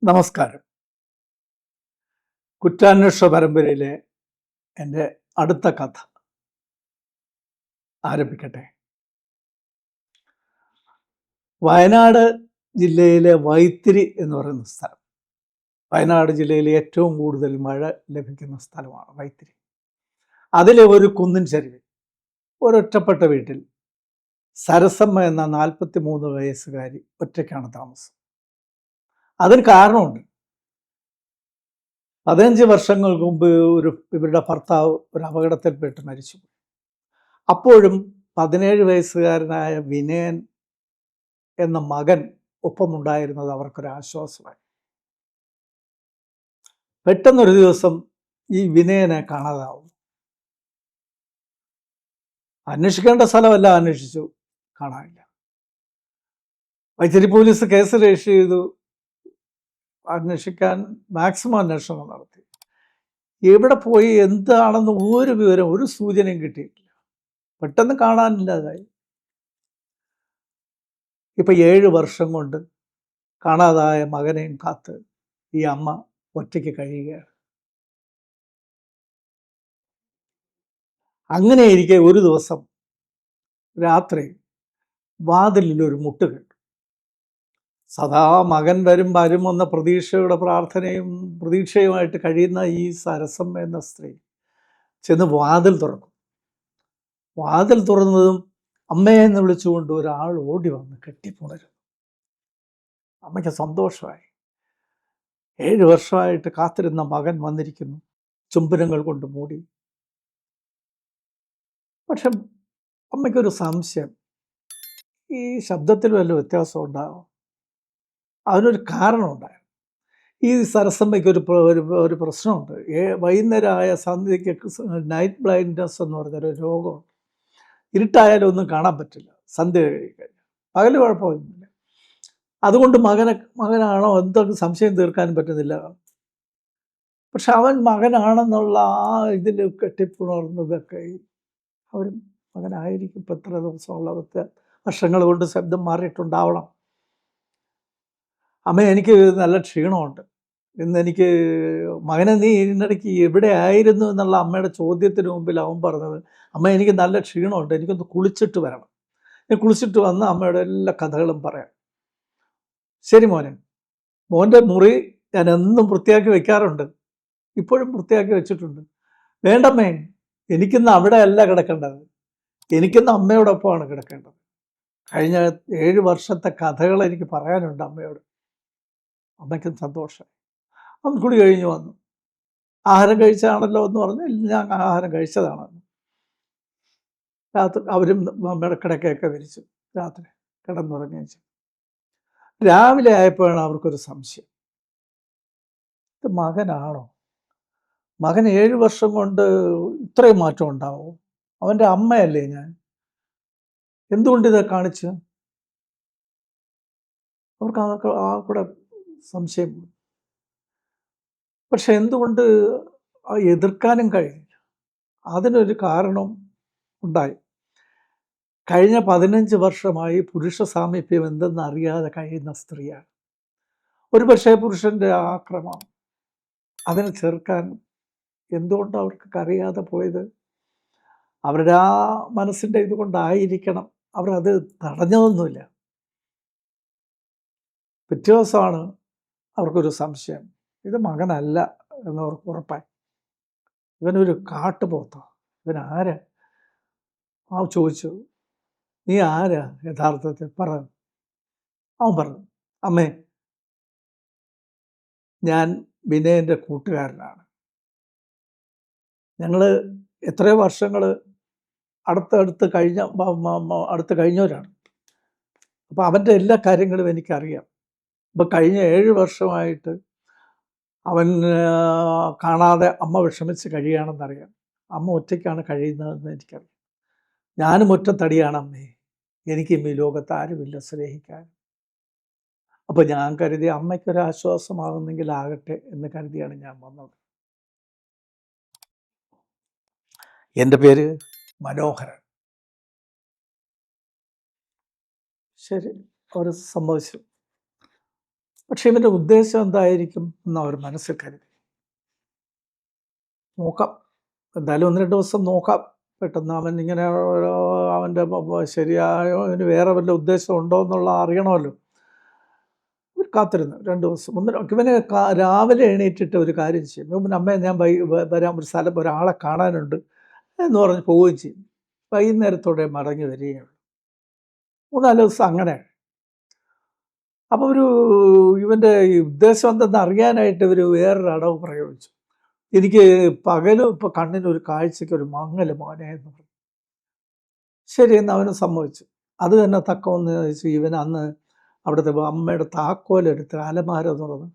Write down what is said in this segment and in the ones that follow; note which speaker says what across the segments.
Speaker 1: നമസ്കാരം. കുറ്റാന്വേഷണ പരമ്പരയിലെ എൻ്റെ അടുത്ത കഥ ആരംഭിക്കട്ടെ. വയനാട് ജില്ലയിലെ വൈത്തിരി എന്ന് പറയുന്ന സ്ഥലം. വയനാട് ജില്ലയിലെ ഏറ്റവും കൂടുതൽ മഴ ലഭിക്കുന്ന സ്ഥലമാണ് വൈത്തിരി. അതിലെ ഒരു കുന്നിൻ ചരിവിൽ ഒരൊറ്റപ്പെട്ട വീട്ടിൽ സരസമ്മ എന്ന 43 വയസ്സുകാരി ഒറ്റയ്ക്കാണ് താമസം. അതിന് കാരണമുണ്ട്. 15 വർഷങ്ങൾക്ക് മുമ്പ് ഇവരുടെ ഭർത്താവ് ഒരു അപകടത്തിൽപ്പെട്ട് മരിച്ചു. അപ്പോഴും 17 വയസ്സുകാരനായ വിനയൻ എന്ന മകൻ ഒപ്പമുണ്ടായിരുന്നത് അവർക്കൊരാശ്വാസമായി. പെട്ടെന്നൊരു ദിവസം ഈ വിനയനെ കാണാതാവും. അന്വേഷിക്കേണ്ട സ്ഥലമല്ല അന്വേഷിച്ചു, കാണാനില്ല. വൈത്തിരി പോലീസ് കേസ് രജിസ്റ്റർ ചെയ്തു. അന്വേഷിക്കാൻ മാക്സിമം അന്വേഷണം നടത്തി. എവിടെ പോയി എന്താണെന്ന് ഒരു വിവരം, ഒരു സൂചനയും കിട്ടിയിട്ടില്ല. പെട്ടെന്ന് കാണാനില്ലാതായി. ഇപ്പൊ 7 വർഷം കൊണ്ട് കാണാതായ മകനെയും കാത്ത് ഈ അമ്മ ഒറ്റയ്ക്ക് കഴിയുകയാണ്. അങ്ങനെയിരിക്കെ ഒരു ദിവസം രാത്രി വാതിലിൽ ഒരു മുട്ട് കേട്ടു. സദാ മകൻ വരുമെന്ന പ്രതീക്ഷയുമായിട്ട് കഴിയുന്ന ഈ സരസമ്മ എന്ന സ്ത്രീ ചെന്ന് വാതിൽ തുറക്കും. വാതിൽ തുറന്നതും അമ്മയെന്ന് വിളിച്ചുകൊണ്ട് ഒരാൾ ഓടി വന്ന് കെട്ടിപ്പുണരും. അമ്മയ്ക്ക് സന്തോഷമായി. 7 വർഷമായിട്ട് കാത്തിരുന്ന മകൻ വന്നിരിക്കുന്നു. ചുംബനങ്ങൾ കൊണ്ട് മൂടി. പക്ഷെ അമ്മയ്ക്കൊരു സംശയം, ഈ ശബ്ദത്തിൽ വല്ല വ്യത്യാസം ഉണ്ടാകും. അതിനൊരു കാരണമുണ്ടായിരുന്നു. ഈ സരസമ്മയ്ക്ക് ഒരു പ്രശ്നമുണ്ട്. വൈകുന്നേരമായ സന്ധ്യയ്ക്ക് നൈറ്റ് ബ്ലൈൻഡ്നെസ് എന്ന് പറഞ്ഞൊരു രോഗമുണ്ട്. ഇരുട്ടായാലും ഒന്നും കാണാൻ പറ്റില്ല സന്ധ്യ കഴിഞ്ഞാൽ. പകല് കുഴപ്പമൊന്നുമില്ല. അതുകൊണ്ട് മകനാണോ എന്തൊക്കെ സംശയം തീർക്കാനും പറ്റുന്നില്ല. പക്ഷെ അവൻ മകനാണെന്നുള്ള ആ ഇതിൽ കെട്ടിപ്പുണർന്നതൊക്കെ അവരും മകനായിരിക്കും. ഇപ്പം എത്ര ദിവസമുള്ള വർഷങ്ങൾ കൊണ്ട് ശബ്ദം മാറിയിട്ടുണ്ടാവണം. അമ്മ, എനിക്ക് നല്ല ക്ഷീണമുണ്ട്. ഇന്നെനിക്ക് മകനെ നീ ഇതിനിടയ്ക്ക് എവിടെ ആയിരുന്നു എന്നുള്ള അമ്മയുടെ ചോദ്യത്തിന് മുമ്പിൽ അവൻ പറഞ്ഞത്, അമ്മ എനിക്ക് നല്ല ക്ഷീണമുണ്ട്, എനിക്കൊന്ന് കുളിച്ചിട്ട് വരണം. ഞാൻ കുളിച്ചിട്ട് വന്ന് അമ്മയുടെ എല്ലാ കഥകളും പറയാം. ശരി മോനെ. മോൻ്റെ മുറി ഞാൻ എന്നും വൃത്തിയാക്കി വെക്കാറുണ്ട്, ഇപ്പോഴും വൃത്തിയാക്കി വെച്ചിട്ടുണ്ട്. വേണ്ടമ്മേ, എനിക്കിന്ന് അവിടെ അല്ല കിടക്കേണ്ടത്, എനിക്കിന്ന് അമ്മയോടൊപ്പമാണ് കിടക്കേണ്ടത്. കഴിഞ്ഞ 7 വർഷത്തെ കഥകൾ എനിക്ക് പറയാനുണ്ട് അമ്മയോട്. അമ്മയ്ക്കും സന്തോഷമായി. അവൻ കുളി കഴിഞ്ഞ് വന്നു. ആഹാരം കഴിച്ചാണല്ലോ എന്ന് പറഞ്ഞ്, ഞാൻ ആഹാരം കഴിച്ചതാണ്. രാത്രി അവരും അമ്മയുടെ കിടക്കയൊക്കെ വിരിച്ചു രാത്രി കിടന്നുറങ്ങിയ. രാവിലെ ആയപ്പോഴാണ് അവർക്കൊരു സംശയം, ഇത് മകനാണോ? മകൻ 7 വർഷം കൊണ്ട് ഇത്രയും മാറ്റം ഉണ്ടാവും? അവൻ്റെ അമ്മയല്ലേ ഞാൻ? എന്തുകൊണ്ട് ഇത് കാണിച്ചു? അവർക്ക് അതൊക്കെ കൂടെ സംശയം. പക്ഷെ എന്തുകൊണ്ട് എതിർക്കാനും കഴിഞ്ഞില്ല? അതിനൊരു കാരണം ഉണ്ടായി. കഴിഞ്ഞ 15 വർഷമായി പുരുഷ സാമീപ്യം എന്തെന്ന് അറിയാതെ കഴിയുന്ന സ്ത്രീയാണ്. ഒരുപക്ഷെ പുരുഷൻ്റെ ആക്രമണം അതിനെ ചെറുക്കാൻ എന്തുകൊണ്ട് അവർക്ക് അറിയാതെ പോയത്? അവരുടെ ആ മനസ്സിൻ്റെ ഇതുകൊണ്ടായിരിക്കണം. അവരത് തടഞ്ഞതൊന്നുമില്ല. പിറ്റേ ദിവസമാണ് അവർക്കൊരു സംശയം, ഇത് മകനല്ല എന്നവർക്ക് ഉറപ്പായി. ഇവനൊരു കാട്ടുപോത്താണ്. ഇവൻ ആരാ? ആ ചോദിച്ചു, നീ ആരാ യഥാർത്ഥത്തിൽ? പറഞ്ഞു. അവൻ പറഞ്ഞു, അമ്മേ, ഞാൻ വിനയൻ്റെ കൂട്ടുകാരനാണ്. ഞങ്ങൾ എത്രയോ വർഷങ്ങൾ അടുത്ത് കഴിഞ്ഞവരാണ്. അപ്പോൾ അവൻ്റെ എല്ലാ കാര്യങ്ങളും എനിക്കറിയാം. അപ്പോൾ കഴിഞ്ഞ 7 വർഷമായിട്ട് അവൻ കാണാതെ അമ്മ വിഷമിച്ച് കഴിയുകയാണെന്നറിയാം. അമ്മ ഒറ്റയ്ക്കാണ് കഴിയുന്നതെന്ന് എനിക്കറിയാം. ഞാനും ഒറ്റത്തടിയാണ് അമ്മേ. എനിക്കും ഈ ലോകത്ത് ആരുമില്ല സ്നേഹിക്കാൻ. അപ്പോൾ ഞാൻ കരുതി അമ്മയ്ക്കൊരാശ്വാസമാകുന്നെങ്കിൽ ആകട്ടെ എന്ന് കരുതിയാണ് ഞാൻ വന്നത്. എൻ്റെ പേര് മനോഹരൻ. ശരി, അവർ സമ്മതിച്ചു. പക്ഷേ ഇവൻ്റെ ഉദ്ദേശം എന്തായിരിക്കും എന്ന് അവർ മനസ്സിൽ കരുതി. നോക്കാം, എന്തായാലും 1-2 ദിവസം നോക്കാം. പെട്ടെന്ന് അവൻ ഇങ്ങനെ അവൻ്റെ ശരിയായോ, അവന് വേറെ വല്ല ഉദ്ദേശം ഉണ്ടോ എന്നുള്ള അറിയണമല്ലോ. ഇവർ കാത്തിരുന്നു 2 ദിവസം. ഇവന് രാവിലെ എണീറ്റിട്ട് ഒരു കാര്യം ചെയ്യും. ഇവൻ അമ്മേ ഞാൻ വരാം, ഒരു സ്ഥലം ഒരാളെ കാണാനുണ്ട് എന്ന് പറഞ്ഞ് പോവുകയും ചെയ്യും. വൈകുന്നേരത്തോടെ മടങ്ങി വരികയുള്ളൂ. 3-4 ദിവസം അങ്ങനെ. അപ്പോൾ ഇവൻ്റെ ഈ ഉദ്ദേശം എന്തെന്ന് അറിയാനായിട്ട് ഇവർ വേറൊരു അടവ് പ്രയോഗിച്ചു. എനിക്ക് പകലും ഇപ്പോൾ കണ്ണിനൊരു കാഴ്ചയ്ക്ക് ഒരു മങ്ങൽ മോനെ എന്ന് പറഞ്ഞു. ശരി എന്ന് അവന് സമ്മതിച്ചു. അത് തന്നെ തക്കമെന്ന് വെച്ച് ഇവൻ അന്ന് അവിടുത്തെ അമ്മയുടെ താക്കോലെടുത്ത് അലമാര തുറന്ന്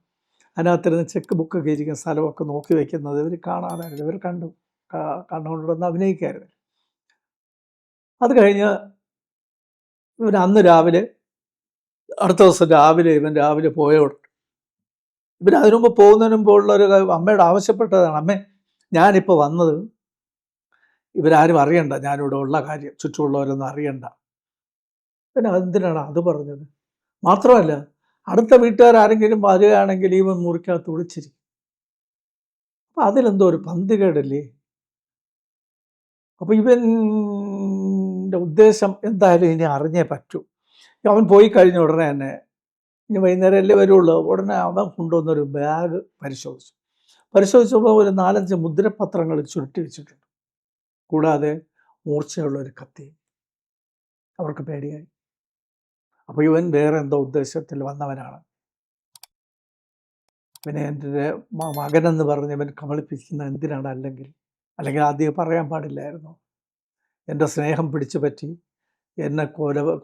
Speaker 1: അതിനകത്തിരുന്ന് ചെക്ക് ബുക്കൊക്കെ ഇരിക്കുന്ന സ്ഥലമൊക്കെ നോക്കി വയ്ക്കുന്നത് ഇവർ കാണാനായിരുന്നു. ഇവർ കണ്ടുകൊണ്ടുവന്ന് അഭിനയിക്കായിരുന്നു. അത് കഴിഞ്ഞ് ഇവൻ അന്ന് രാവിലെ, അടുത്ത ദിവസം രാവിലെ ഇവൻ രാവിലെ പോയോട് ഇവൻ അതിനു മുമ്പ് പോകുന്നതിന് മുമ്പുള്ളൊരു അമ്മയോട് ആവശ്യപ്പെട്ടതാണ്, അമ്മേ ഞാനിപ്പോൾ വന്നത് ഇവരാരും അറിയണ്ട, ഞാനിവിടെ ഉള്ള കാര്യം ചുറ്റുമുള്ളവരൊന്നും അറിയണ്ട. പിന്നെ എന്തിനാണ് അത് പറഞ്ഞത്? മാത്രമല്ല അടുത്ത വീട്ടുകാരെങ്കിലും വരികയാണെങ്കിൽ ഇവൻ മുറിക്കകത്ത് ഒളിച്ചിരിക്കും. അപ്പം അതിലെന്തോ ഒരു പന്തികേടല്ലേ? അപ്പോൾ ഇവൻ്റെ ഉദ്ദേശം എന്തായാലും ഇനി അറിഞ്ഞേ പറ്റൂ. അവൻ പോയി കഴിഞ്ഞ ഉടനെ തന്നെ, ഇനി വൈകുന്നേരമല്ലേ വരുള്ളൂ, ഉടനെ അവൻ കൊണ്ടുവന്നൊരു ബാഗ് പരിശോധിച്ചപ്പോൾ ഒരു 4-5 മുദ്രപത്രങ്ങൾ ചുരുട്ടി വെച്ചിട്ടുണ്ട്. കൂടാതെ മൂർച്ചയുള്ളൊരു കത്തി. അവർക്ക് പേടിയായി. അപ്പോൾ ഇവൻ വേറെ എന്തോ ഉദ്ദേശത്തിൽ വന്നവനാണ്. പിന്നെ എൻ്റെ മകനെന്ന് പറഞ്ഞ് ഇവൻ കബളിപ്പിക്കുന്ന എന്തിനാണ്? അല്ലെങ്കിൽ ആദ്യം പറയാൻ പാടില്ലായിരുന്നു. എൻ്റെ സ്നേഹം പിടിച്ചു പറ്റി എന്നെ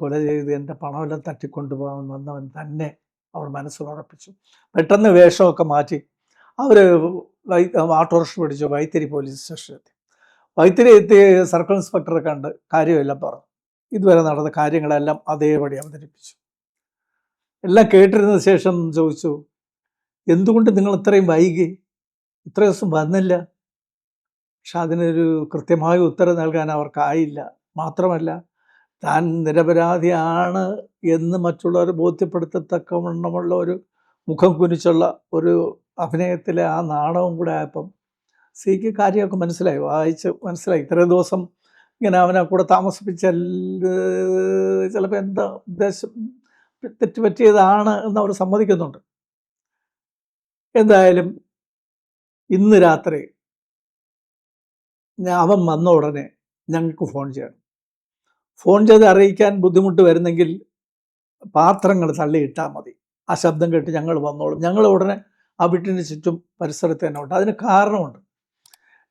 Speaker 1: കൊല ചെയ്ത് എൻ്റെ പണമെല്ലാം തട്ടിക്കൊണ്ടുപോകാൻ വന്നവൻ തന്നെ അവർ മനസ്സിലുറപ്പിച്ചു. പെട്ടെന്ന് വേഷമൊക്കെ മാറ്റി അവർ ഓട്ടോറിക്ഷ പിടിച്ചു വൈത്തിരി പോലീസ് സ്റ്റേഷനിലെത്തി. വൈത്തിരി എത്തി സർക്കിൾ ഇൻസ്പെക്ടറെ കണ്ട് കാര്യമെല്ലാം പറഞ്ഞു. ഇതുവരെ നടന്ന കാര്യങ്ങളെല്ലാം അതേപടി അവതരിപ്പിച്ചു. എല്ലാം കേട്ടിരുന്ന ശേഷം ചോദിച്ചു, എന്തുകൊണ്ട് നിങ്ങൾ ഇത്രയും വൈകി? ഇത്ര ദിവസം വന്നില്ല? പക്ഷെ അതിനൊരു കൃത്യമായ ഉത്തരം നൽകാൻ അവർക്കായില്ല. മാത്രമല്ല താൻ നിരപരാധിയാണ് എന്ന് മറ്റുള്ളവരെ ബോധ്യപ്പെടുത്തത്തക്കവണ്ണമുള്ള ഒരു മുഖം കുനിച്ചുള്ള ഒരു അഭിനയത്തിലെ ആ നാടകം കൂടെ ആയപ്പം സിക്ക് കാര്യമൊക്കെ മനസ്സിലായി, വായിച്ച് മനസ്സിലായി. ഇത്രയും ദിവസം ഇങ്ങനെ അവനെ കൂടെ താമസിപ്പിച്ചാൽ ചിലപ്പോൾ എന്താ ഉദ്ദേശം തെറ്റുപറ്റിയതാണ് എന്നവർ സമ്മതിക്കുന്നുണ്ട്. എന്തായാലും ഇന്ന് രാത്രി അവൻ വന്ന ഉടനെ ഞങ്ങൾക്ക് ഫോൺ ചെയ്യണം. ഫോൺ ചെയ്ത് അറിയിക്കാൻ ബുദ്ധിമുട്ട് വരുന്നെങ്കിൽ പാത്രങ്ങൾ തള്ളിയിട്ടാൽ മതി. ആ ശബ്ദം കേട്ട് ഞങ്ങൾ വന്നോളും. ഞങ്ങൾ ഉടനെ ആ വീട്ടിന് ചുറ്റും പരിസരത്ത് തന്നെ ഉണ്ട്. അതിന് കാരണമുണ്ട്.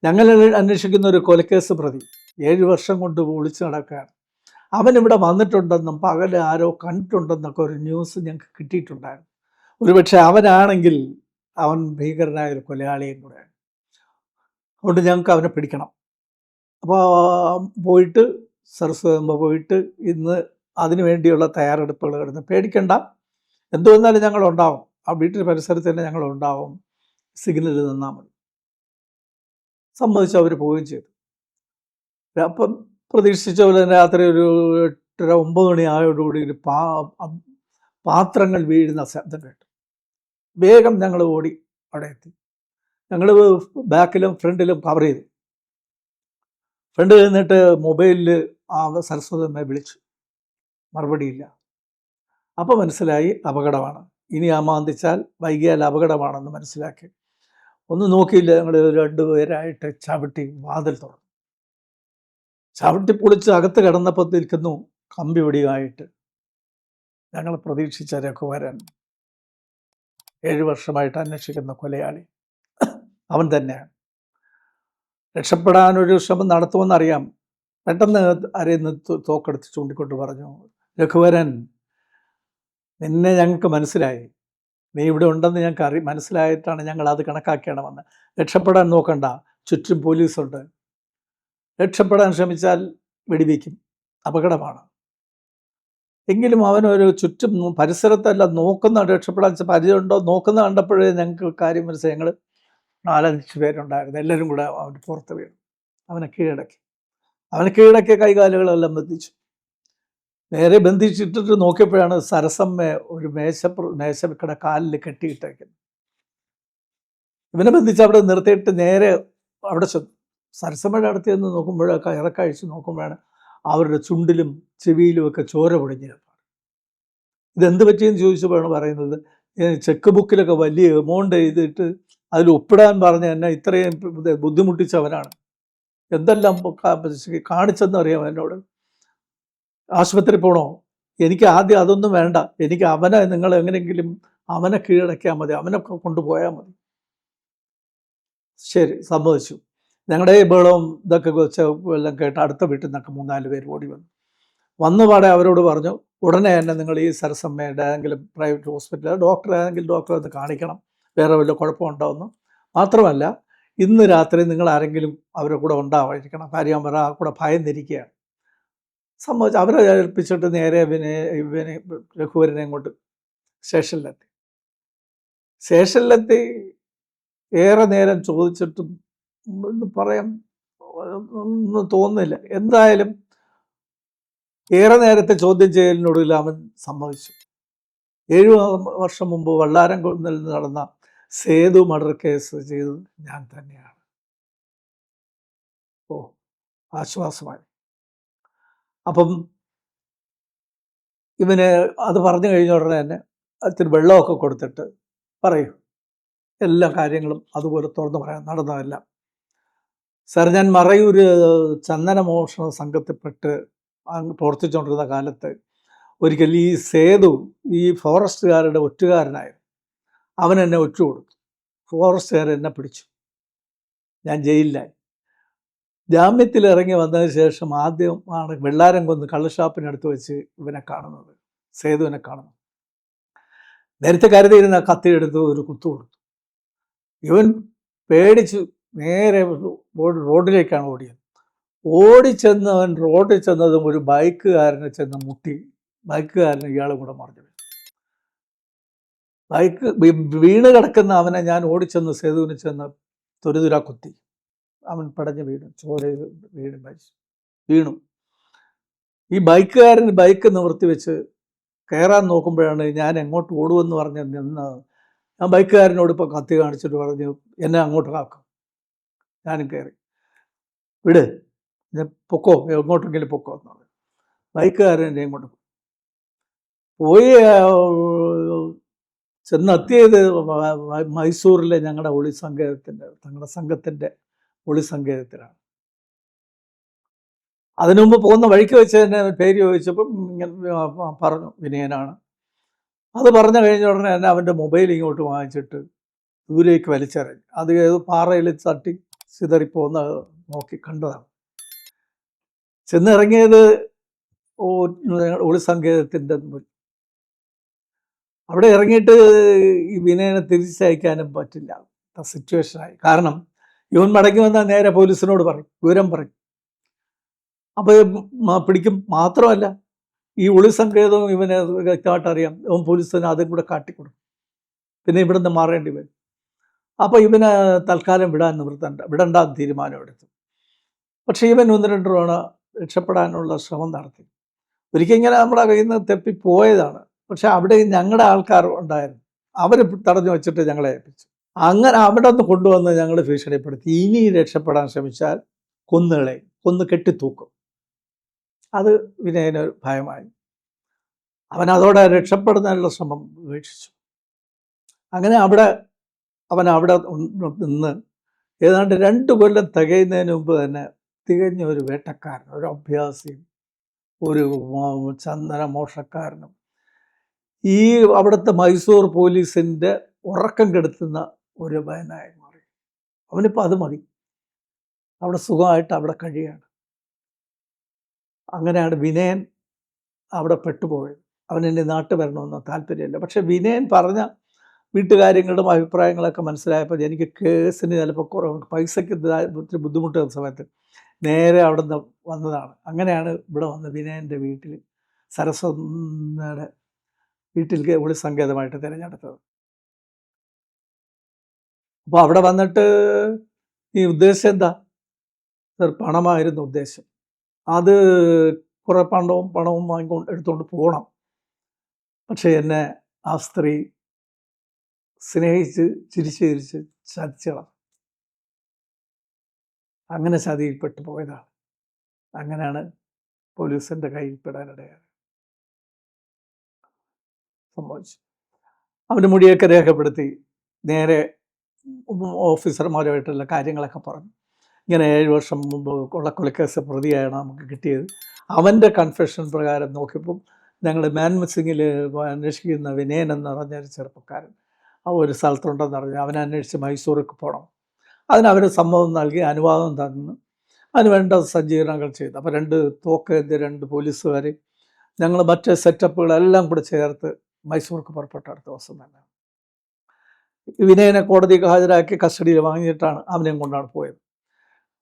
Speaker 1: ഞങ്ങൾ അന്വേഷിക്കുന്ന ഒരു കൊലക്കേസ് പ്രതി 7 വർഷം കൊണ്ട് ഒളിച്ചു നടക്കുകയാണ്. അവനിവിടെ വന്നിട്ടുണ്ടെന്നും പകൽ ആരോ കണ്ടിട്ടുണ്ടെന്നൊക്കെ ഒരു ന്യൂസ് ഞങ്ങൾക്ക് കിട്ടിയിട്ടുണ്ടായിരുന്നു. ഒരുപക്ഷെ അവനാണെങ്കിൽ അവൻ ഭീകരനായ ഒരു കൊലയാളിയും കൂടെയാണ്. അതുകൊണ്ട് ഞങ്ങൾക്ക് അവനെ പിടിക്കണം. അപ്പോൾ പോയിട്ട് ഇന്ന് അതിനു വേണ്ടിയുള്ള തയ്യാറെടുപ്പുകൾ കിടന്ന് പേടിക്കണ്ട, എന്തു വന്നാലും ഞങ്ങളുണ്ടാവും. ആ വീട്ടിൽ പരിസരത്ത് തന്നെ ഞങ്ങളുണ്ടാവും, സിഗ്നലിൽ നിന്നാൽ മതി. സമ്മതിച്ച് അവർ പോവുകയും ചെയ്തു. അപ്പം പ്രതീക്ഷിച്ച പോലെ രാത്രി ഒരു 8-9 മണി ആയോടുകൂടി ഒരു പാത്രങ്ങൾ വീഴുന്ന ശബ്ദം കേട്ടു. വേഗം ഞങ്ങൾ ഓടി അവിടെ എത്തി. ഞങ്ങൾ ബാക്കിലും ഫ്രണ്ടിലും കവർ ചെയ്തു. ഫ്രണ്ട് നിന്നിട്ട് മൊബൈലിൽ ആ സരസ്വതമ്മയെ വിളിച്ചു. മറുപടിയില്ല. അപ്പോൾ മനസ്സിലായി അപകടമാണ്. ഇനി അമാന്തിച്ചാൽ വൈകിയാൽ അപകടമാണെന്ന് മനസ്സിലാക്കി ഒന്നും നോക്കിയില്ല. ഞങ്ങൾ 2 പേരായിട്ട് ചവിട്ടി വാതിൽ തുറന്നു. ചവിട്ടി പൊളിച്ച് അകത്ത് കിടന്നപ്പോൾ നിൽക്കുന്നു കമ്പി പിടിയുമായിട്ട് ഞങ്ങൾ പ്രതീക്ഷിച്ച രഘുവരൻ. 7 വർഷമായിട്ട് അന്വേഷിക്കുന്ന കൊലയാളി അവൻ തന്നെയാണ്. രക്ഷപ്പെടാനൊരു ശ്രമം നടത്തുമെന്നറിയാം. പെട്ടെന്ന് ആരെന്ന് തോക്കെടുത്ത് ചൂണ്ടിക്കൊണ്ട് പറഞ്ഞു, രഘുവരൻ, നിന്നെ ഞങ്ങൾക്ക് മനസ്സിലായി, നീ ഇവിടെ ഉണ്ടെന്ന് ഞങ്ങൾക്ക് മനസ്സിലായിട്ടാണ് ഞങ്ങൾ അത് കണക്കാക്കിയാണ് വന്നത്. രക്ഷപ്പെടാൻ നോക്കണ്ട, ചുറ്റും പോലീസുണ്ട്. രക്ഷപ്പെടാൻ ശ്രമിച്ചാൽ വെടിവെക്കും, അപകടമാണ്. എങ്കിലും അവനൊരു ചുറ്റും പരിസരത്തെല്ലാം നോക്കുന്ന, രക്ഷപ്പെടാൻ പരിചയമുണ്ടോ നോക്കുന്ന കണ്ടപ്പോഴേ ഞങ്ങൾക്ക് കാര്യം മനസ്സിലായി. ഞങ്ങൾ 4-5 പേരുണ്ടായിരുന്നു. എല്ലാവരും കൂടെ അവൻ പുറത്ത് വീണു. അവനെ കീഴടക്കി കൈകാലുകളെല്ലാം ബന്ധിച്ചു. നേരെ ബന്ധിച്ചിട്ടിട്ട് നോക്കിയപ്പോഴാണ് സരസമ്മ ഒരു മേശക്കടെ കാലിൽ കെട്ടിയിട്ടേക്കുന്നത്. ഇവനെ ബന്ധിച്ച് അവിടെ നിർത്തിയിട്ട് നേരെ അവിടെ ചെന്നു. സരസമ്മയുടെ അടുത്ത് ചെന്ന് നോക്കുമ്പോഴൊക്കെ കയറക്കഴിച്ച് നോക്കുമ്പോഴാണ് അവരുടെ ചുണ്ടിലും ചെവിയിലും ഒക്കെ ചോര പൊടിഞ്ഞിരുന്നത്. ഇതെന്ത് പറ്റിയെന്ന് ചോദിച്ചപ്പോഴാണ് പറയുന്നത്, ചെക്ക് ബുക്കിലൊക്കെ വലിയ എമൗണ്ട് എഴുതിയിട്ട് അതിൽ ഒപ്പിടാൻ പറഞ്ഞ് എന്നെ ഇത്രയും ബുദ്ധിമുട്ടിച്ചവനാണ്. എന്തെല്ലാം കാണിച്ചെന്നറിയാം എന്നോട്. ആശുപത്രി പോകണോ? എനിക്ക് ആദ്യം അതൊന്നും വേണ്ട. എനിക്ക് അവനെ നിങ്ങൾ എങ്ങനെയെങ്കിലും അവനെ കീഴടക്കിയാൽ മതി, അവനെ കൊണ്ടുപോയാൽ മതി. ശരി, സമ്മതിച്ചു. ഞങ്ങളുടെ ഈ ബഹളവും ഇതൊക്കെ വെച്ച് എല്ലാം കേട്ട് അടുത്ത വീട്ടിൽ നിന്നൊക്കെ 3-4 പേര് ഓടി വന്നു പാടെ അവരോട് പറഞ്ഞു, ഉടനെ തന്നെ നിങ്ങൾ ഈ സരസമ്മയുടെ ഏതെങ്കിലും പ്രൈവറ്റ് ഹോസ്പിറ്റലിൽ ഏതെങ്കിലും ഡോക്ടറെ ഒന്ന് കാണിക്കണം, വേറെ വല്ല കുഴപ്പമുണ്ടാവുന്നു. മാത്രമല്ല ഇന്ന് രാത്രി നിങ്ങൾ ആരെങ്കിലും അവരുടെ കൂടെ ഉണ്ടാവാതിരിക്കണം, കാര്യം അവർ ആ കൂടെ ഭയന്നിരിക്കുകയാണ്. സമ്മതിച്ചു. അവരെ ഏൽപ്പിച്ചിട്ട് നേരെ ഇവനെ രഘുവരനെയും കൊണ്ട് സ്റ്റേഷനിലെത്തി ഏറെ നേരം ചോദിച്ചിട്ടും പറയാൻ ഒന്നും തോന്നുന്നില്ല. എന്തായാലും ഏറെ നേരത്തെ ചോദ്യം ചെയ്യലിനൊടുവിൽ അവൻ സമ്മതിച്ചു. 7 വർഷം മുമ്പ് വള്ളാരംകുന്നിൽ നടന്ന സേതു മർഡർ കേസ് ചെയ്തത് ഞാൻ തന്നെയാണ്. ഓ, ആശ്വാസമായി. അപ്പം ഇവന് അത് പറഞ്ഞു കഴിഞ്ഞ ഉടനെ തന്നെ ഇത്തിരി വെള്ളമൊക്കെ കൊടുത്തിട്ട് പറയൂ, എല്ലാ കാര്യങ്ങളും അതുപോലെ തുറന്നു പറയാൻ നടന്നതെല്ലാം. സാർ, ഞാൻ മറയൂർ ചന്ദന മോഷണ സംഘത്തിൽപ്പെട്ട് പ്രവർത്തിച്ചുകൊണ്ടിരുന്ന കാലത്ത് ഒരിക്കൽ ഈ സേതു ഈ ഫോറസ്റ്റുകാരുടെ ഒറ്റുകാരനായിരുന്നു. അവൻ എന്നെ ഒറ്റ കൊടുത്തു. ഫോറസ്റ്റുകാർ എന്നെ പിടിച്ചു. ഞാൻ ജയിലിലായി. ജാമ്യത്തിൽ ഇറങ്ങി വന്നതിന് ശേഷം ആദ്യമാണ് വെള്ളാരംകുന്ന് കള്ളുഷാപ്പിനടുത്ത് വെച്ച് ഇവനെ കാണുന്നത്, സേതുവിനെ കാണുന്നത്. നേരത്തെ കരുതിയിരുന്ന കത്തിയെടുത്ത് ഒരു കുത്തു കൊടുത്തു. ഇവൻ പേടിച്ച് നേരെ റോഡിലേക്കാണ് ഓടിയത്. ഓടിച്ചെന്ന് അവൻ റോഡിൽ ചെന്നതും ഒരു ബൈക്കുകാരനെ ചെന്ന് മുട്ടി. ബൈക്കുകാരന് ഇയാളും കൂടെ മറിഞ്ഞു. ബൈക്ക് വീണ് കിടക്കുന്ന അവനെ ഞാൻ ഓടിച്ചെന്ന് സേതുവിന് ചെന്ന് തുരുതുര കുത്തി. അവൻ പടഞ്ഞ് വീണു, ചോര വീണു. ഈ ബൈക്കുകാരൻ ബൈക്ക് നിവർത്തി വെച്ച് കയറാൻ നോക്കുമ്പോഴാണ് ഞാൻ എങ്ങോട്ട് ഓടുമെന്ന് പറഞ്ഞ് നിന്ന് ഞാൻ ബൈക്കുകാരനോട് ഇപ്പോൾ കത്തി കാണിച്ചിട്ട് പറഞ്ഞു, എന്നെ അങ്ങോട്ട് കാക്കും. ഞാനും കയറി. വിട്, പൊക്കോ, എങ്ങോട്ടെങ്കിലും പൊക്കോ എന്ന് പറഞ്ഞു. ബൈക്കുകാരൻ എന്നെ ഇങ്ങോട്ട് പോയി. ചെന്നെത്തിയത് മൈസൂരിലെ ഞങ്ങളുടെ തങ്ങളുടെ സംഘത്തിൻ്റെ ഒളിസങ്കേതത്തിലാണ്. അതിനു മുമ്പ് പോകുന്ന വഴിക്ക് വെച്ച് തന്നെ പേര് ചോദിച്ചപ്പം ഇങ്ങനെ പറഞ്ഞു, വിനയനാണ്. അത് പറഞ്ഞു കഴിഞ്ഞ ഉടനെ തന്നെ അവൻ്റെ മൊബൈൽ ഇങ്ങോട്ട് വാങ്ങിച്ചിട്ട് ദൂരേക്ക് വലിച്ചെറിഞ്ഞു. അത് ഏത് പാറയിൽ തട്ടി ചിതറിപ്പോകുന്ന നോക്കി കണ്ടതാണ്. ചെന്നിറങ്ങിയത് ഒളിസങ്കേതത്തിൻ്റെ മുന്നിൽ. അവിടെ ഇറങ്ങിയിട്ട് ഈ വിനയനെ തിരിച്ചയക്കാനും പറ്റില്ല സിറ്റുവേഷനായി. കാരണം ഇവൻ മടങ്ങി വന്നാൽ നേരെ പോലീസിനോട് പറയും, വിവരം പറയും. അപ്പോൾ പിടിക്കും. മാത്രമല്ല ഈ ഒളിസങ്കേതവും ഇവന് വ്യക്തമായിട്ട് അറിയാം. ഇവൻ പോലീസിന് അതും കൂടെ കാട്ടിക്കൊടുക്കും. പിന്നെ ഇവിടുന്ന് മാറേണ്ടി വരും. അപ്പോൾ ഇവന് തൽക്കാലം വിടണ്ടാന്ന് തീരുമാനമെടുത്തു. പക്ഷേ ഇവൻ 1-2 തവണ രക്ഷപ്പെടാനുള്ള ശ്രമം നടത്തി. ഒരിക്കൽ ഇങ്ങനെ നമ്മുടെ കയ്യിൽ നിന്ന് തെപ്പിപ്പോയതാണ്. പക്ഷെ അവിടെ ഞങ്ങളുടെ ആൾക്കാർ ഉണ്ടായിരുന്നു. അവർ തടഞ്ഞു വെച്ചിട്ട് ഞങ്ങളെ ഏൽപ്പിച്ചു. അങ്ങനെ അവിടെ നിന്ന് കൊണ്ടുവന്ന് ഞങ്ങൾ ഭീഷണിപ്പെടുത്തി, ഇനി രക്ഷപ്പെടാൻ ശ്രമിച്ചാൽ കൊന്ന് കെട്ടിത്തൂക്കും. അത് വിനയനൊരു ഭയമായി. അവൻ അതോടെ രക്ഷപ്പെടുന്നതിനുള്ള ശ്രമം ഉപേക്ഷിച്ചു. അങ്ങനെ അവൻ അവിടെ നിന്ന് ഏതാണ്ട് 2 കൊല്ലം തികയുന്നതിന് മുമ്പ് തന്നെ തികഞ്ഞ ഒരു വേട്ടക്കാരൻ, ഒരു അഭ്യാസിയും ഒരു ചന്ദന മോഷക്കാരനും ഈ അവിടുത്തെ മൈസൂർ പോലീസിൻ്റെ ഉറക്കം കെടുത്തുന്ന ഒരു ഭയനായി മാറി. അവനിപ്പോൾ അത് മതി, അവിടെ സുഖമായിട്ട് അവിടെ കഴിയുകയാണ്. അങ്ങനെയാണ് വിനയൻ അവിടെ പെട്ടുപോയത്. അവനെന്നെ നാട്ടിൽ വരണമെന്ന് താല്പര്യമില്ല. പക്ഷെ വിനയൻ പറഞ്ഞ വീട്ടുകാര്യങ്ങളും അഭിപ്രായങ്ങളൊക്കെ മനസ്സിലായപ്പോൾ എനിക്ക് കേസിന് ചിലപ്പോൾ പൈസയ്ക്ക് ഒത്തിരി ബുദ്ധിമുട്ടുന്ന സമയത്ത് നേരെ അവിടെ നിന്ന് വന്നതാണ്. അങ്ങനെയാണ് ഇവിടെ വന്ന് വിനയൻ്റെ വീട്ടിൽ, സരസ്വതിയുടെ വീട്ടിലേക്ക് ഒളിസങ്കേതമായിട്ട് തിരഞ്ഞെടുത്തത്. അപ്പോൾ അവിടെ വന്നിട്ട് ഈ ഉദ്ദേശം എന്താ? പണമായിരുന്നു ഉദ്ദേശം. അത് കുറേ പണവും വാങ്ങിക്കൊണ്ട് എടുത്തുകൊണ്ട് പോകണം. പക്ഷേ എന്നെ ആ സ്ത്രീ സ്നേഹിച്ച് ചിരിച്ച് ചതിച്ച് കളഞ്ഞു. അങ്ങനെ ചതിയിൽപ്പെട്ടു പോയതാണ്. അങ്ങനെയാണ് പോലീസിൻ്റെ കയ്യിൽപ്പെടാനിടയായത്. സംഭവിച്ചു. അവൻ്റെ മൊഴിയൊക്കെ രേഖപ്പെടുത്തി നേരെ ഓഫീസർമാരുമായിട്ടുള്ള കാര്യങ്ങളൊക്കെ പറഞ്ഞു. ഇങ്ങനെ 7 വർഷം മുമ്പ് ഉള്ള കൊലക്കേസ് പ്രതിയാണ് നമുക്ക് കിട്ടിയത്. അവൻ്റെ കൺഫെഷൻ പ്രകാരം നോക്കിയപ്പോൾ ഞങ്ങൾ മാൻ മിസ്സിങ്ങിൽ അന്വേഷിക്കുന്ന വിനയൻ എന്ന് പറഞ്ഞൊരു ചെറുപ്പക്കാരൻ ഒരു സ്ഥലത്തുണ്ടെന്ന് പറഞ്ഞ് അവനെ അന്വേഷിച്ച് മൈസൂർക്ക് പോകണം. അതിനവർ സമ്മതം നൽകി അനുവാദം തന്നു. അതിനുവേണ്ട സജ്ജീകരണങ്ങൾ ചെയ്തു. അപ്പോൾ 2 തോക്കേന്ത്യ 2 പോലീസുകാർ ഞങ്ങൾ മറ്റ് സെറ്റപ്പുകളെല്ലാം കൂടെ ചേർത്ത് മൈസൂർക്ക് പുറപ്പെട്ട അടുത്ത ദിവസം തന്നെ വിനയനെ കോടതിക്ക് ഹാജരാക്കി കസ്റ്റഡിയിൽ വാങ്ങിയിട്ടാണ് അവനെയും കൊണ്ടാണ് പോയത്.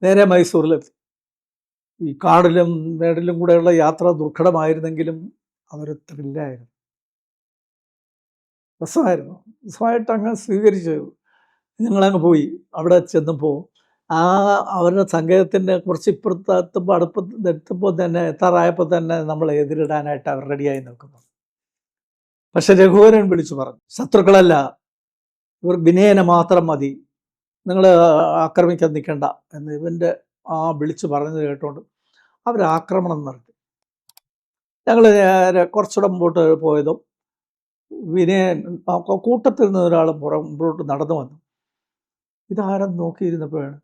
Speaker 1: നേരെ മൈസൂരിലെത്തി. ഈ കാടിലും മേടിലും കൂടെയുള്ള യാത്ര ദുർഘടമായിരുന്നെങ്കിലും അതൊരു ത്രില്ലായിരുന്നു. രസമായിട്ട് അങ്ങ് സ്വീകരിച്ചു. ഞങ്ങളങ്ങ് പോയി. അവിടെ ചെന്നപ്പോൾ അവരുടെ സങ്കേതത്തിൻ്റെ കുറച്ച് അടുപ്പത്തെത്തുമ്പോൾ തന്നെ എത്താറായപ്പോൾ തന്നെ നമ്മളെ എതിരിടാനായിട്ട് അവർ റെഡിയായി നിൽക്കുന്നു. പക്ഷെ രഘുവരൻ വിളിച്ചു പറഞ്ഞു, ശത്രുക്കളല്ല, ഇവർ വിനയനെ മാത്രം മതി, നിങ്ങൾ ആക്രമിക്കാൻ നിൽക്കണ്ട എന്ന് ഇവൻ്റെ വിളിച്ചു പറഞ്ഞത് കേട്ടുകൊണ്ട് അവർ ആക്രമണം നടത്തി. ഞങ്ങൾ നേരെ കുറച്ചുകൂടെ മുമ്പോട്ട് പോയതും വിനയൻ കൂട്ടത്തിൽ നിന്ന് ഒരാൾ മുമ്പോട്ട് നടന്നു വന്നു. ഇതാരെന്ന് നോക്കിയിരുന്നപ്പോഴാണ്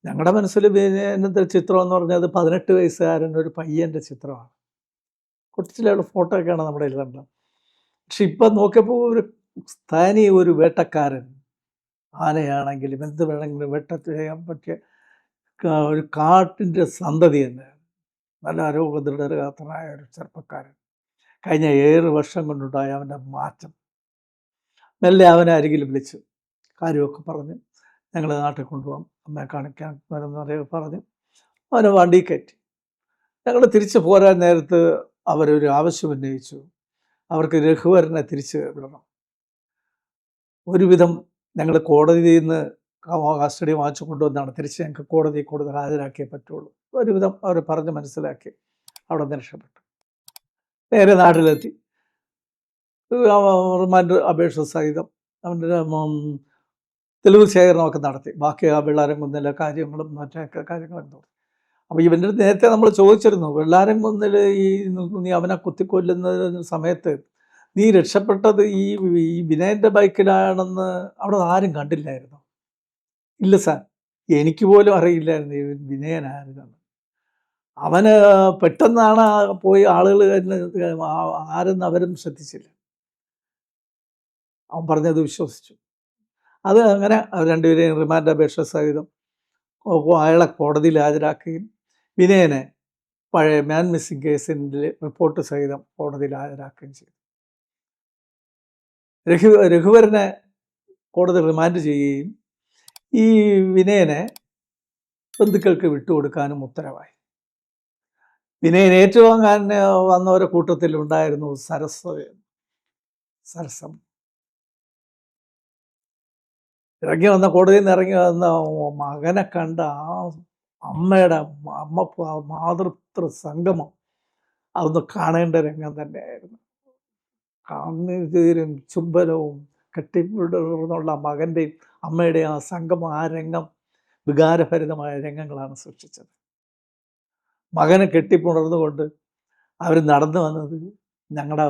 Speaker 1: ഞങ്ങളുടെ മനസ്സിൽ വിനയൻ്റെ ചിത്രം എന്ന് പറഞ്ഞാൽ 18 വയസ്സുകാരൻ ഒരു പയ്യൻ്റെ ചിത്രമാണ്. കൊച്ചിലുള്ള ഫോട്ടോ ഒക്കെയാണ് നമ്മുടെ കയ്യിൽ കണ്ടത്. പക്ഷെ ഇപ്പം നോക്കിയപ്പോൾ ഒരു വേട്ടക്കാരൻ, ആനയാണെങ്കിലും എന്ത് വേണമെങ്കിലും ചെയ്യാൻ പറ്റിയ ഒരു കാട്ടിൻ്റെ സന്തതി തന്നെയാണ്. നല്ല ആരോഗ്യദൃഢഗാത്രനായ ഒരു ചെറുപ്പക്കാരൻ. കഴിഞ്ഞ 7 വർഷം കൊണ്ടുണ്ടായ അവൻ്റെ മാറ്റം. മെല്ലെ അവനെ അരികിൽ വിളിച്ചു കാര്യമൊക്കെ പറഞ്ഞ് ഞങ്ങൾ നാട്ടിൽ കൊണ്ടുപോകാം, അമ്മയെ കാണിക്കാൻ വരുന്നവരെ പറഞ്ഞ് അവനെ വണ്ടി കയറ്റി. ഞങ്ങൾ തിരിച്ചു പോരാൻ നേരത്ത് അവരൊരു ആവശ്യം ഉന്നയിച്ചു. അവർക്ക് രഘുവരനെ തിരിച്ച് വിടണം. ഒരുവിധം ഞങ്ങൾ കോടതിയിൽ നിന്ന് കസ്റ്റഡി വാങ്ങിച്ചു കൊണ്ടുവന്നാണ് തിരിച്ച് ഞങ്ങൾക്ക് കോടതിയിൽ ഹാജരാക്കിയേ പറ്റുള്ളൂ. ഒരുവിധം അവർ പറഞ്ഞ് മനസ്സിലാക്കി അവിടെ നിന്ന് രക്ഷപ്പെട്ടു. നേരെ നാട്ടിലെത്തി. റിമാൻഡ് അപേക്ഷ സഹിതം അവൻ്റെ തെളിവ് ശേഖരണമൊക്കെ നടത്തി. ബാക്കി വെള്ളാരംകുന്നിലെ കാര്യങ്ങളും മറ്റൊക്കെ കാര്യങ്ങളും നടത്തി. അപ്പോൾ ഇവൻ്റെ നേരത്തെ നമ്മൾ ചോദിച്ചിരുന്നു, വെള്ളാരംകുന്നിൽ നീ അവനെ കുത്തിക്കൊല്ലുന്ന സമയത്ത് നീ രക്ഷപ്പെട്ടത് ഈ വിനയൻ്റെ ബൈക്കിലാണെന്ന് അവിടെ ആരും കണ്ടില്ലായിരുന്നു? ഇല്ല സാർ, എനിക്ക് പോലും അറിയില്ലായിരുന്നു വിനയനായിരുന്നു. അവന് പെട്ടെന്നാണ് പോയി ആളുകൾ ആരെന്ന് അവരും ശ്രദ്ധിച്ചില്ല. അവൻ പറഞ്ഞത് വിശ്വസിച്ചു. അത് അങ്ങനെ രണ്ടുപേരെയും റിമാൻഡ് അപേക്ഷ സഹിതം അയാളെ കോടതിയിൽ ഹാജരാക്കുകയും വിനയനെ പഴയ മാൻ മിസ്സിംഗ് കേസിൻ്റെ റിപ്പോർട്ട് സഹിതം കോടതിയിൽ ഹാജരാക്കുകയും ചെയ്തു. രഘുവരനെ കോടതി റിമാൻഡ് ചെയ്യുകയും ഈ വിനയനെ ബന്ധുക്കൾക്ക് വിട്ടുകൊടുക്കാനും ഉത്തരവായി. വിനയൻ ഏറ്റുവാങ്ങാൻ വന്നവരുടെ കൂട്ടത്തിൽ ഉണ്ടായിരുന്നു സരസം. കോടതിയിൽ നിന്ന് ഇറങ്ങി വന്ന മകനെ കണ്ട അമ്മയുടെ മാതൃത്വ സംഗമം അതൊന്ന് കാണേണ്ട രംഗം തന്നെയായിരുന്നു. കണ്ണീരും ചുംബനവും കെട്ടിപ്പിടുന്നുള്ള മകൻ്റെയും അമ്മയുടെയും ആ സംഗമം, ആ രംഗം വികാരഭരിതമായ രംഗങ്ങളാണ് സൃഷ്ടിച്ചത്. മകനെ കെട്ടിപ്പുണർന്നുകൊണ്ട് അവർ നടന്നു വന്നത് ഞങ്ങളുടെ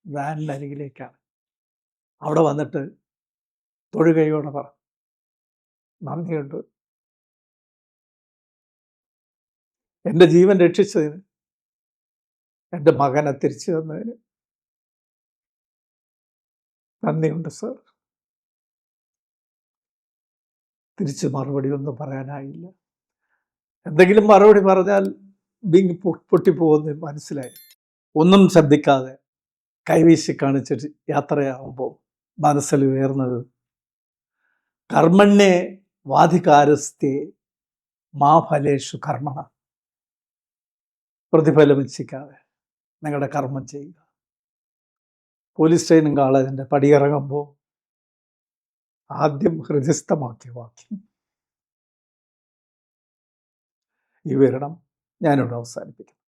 Speaker 1: വാനിനരികിലേക്കാണ്. അവിടെ വന്നിട്ട് തൊഴുകൈയോടെ പറ, നന്ദിയുണ്ട്, എൻ്റെ ജീവൻ രക്ഷിച്ചതിന്, എൻ്റെ മകനെ തിരിച്ചു തന്നതിന് നന്ദിയുണ്ട് സാർ. തിരിച്ച് മറുപടി ഒന്നും പറയാനായില്ല. എന്തെങ്കിലും മറുപടി പറഞ്ഞാൽ പൊട്ടിപ്പോകുമെന്ന് മനസ്സിലായി. ഒന്നും ശ്രദ്ധിക്കാതെ കൈവീശി കാണിച്ചിട്ട് യാത്രയാകുമ്പോൾ മനസ്സിൽ ഉയർന്നത് കർമ്മണ്യേ വാധികാരസ്തേ മാ ഫലേഷു കർമ്മണ. പ്രതിഫലം ഇച്ഛിക്കാതെ നിങ്ങളുടെ കർമ്മം ചെയ്യുക. പോലീസ് ട്രെയിനിങ് കോളേജിൻ്റെ പടിയിറങ്ങുമ്പോൾ ആദ്യം ഹൃദയസ്ഥമാക്കിയ വാക്യം. ഈ വിവരണം ഞാനിവിടെ അവസാനിപ്പിക്കുന്നു.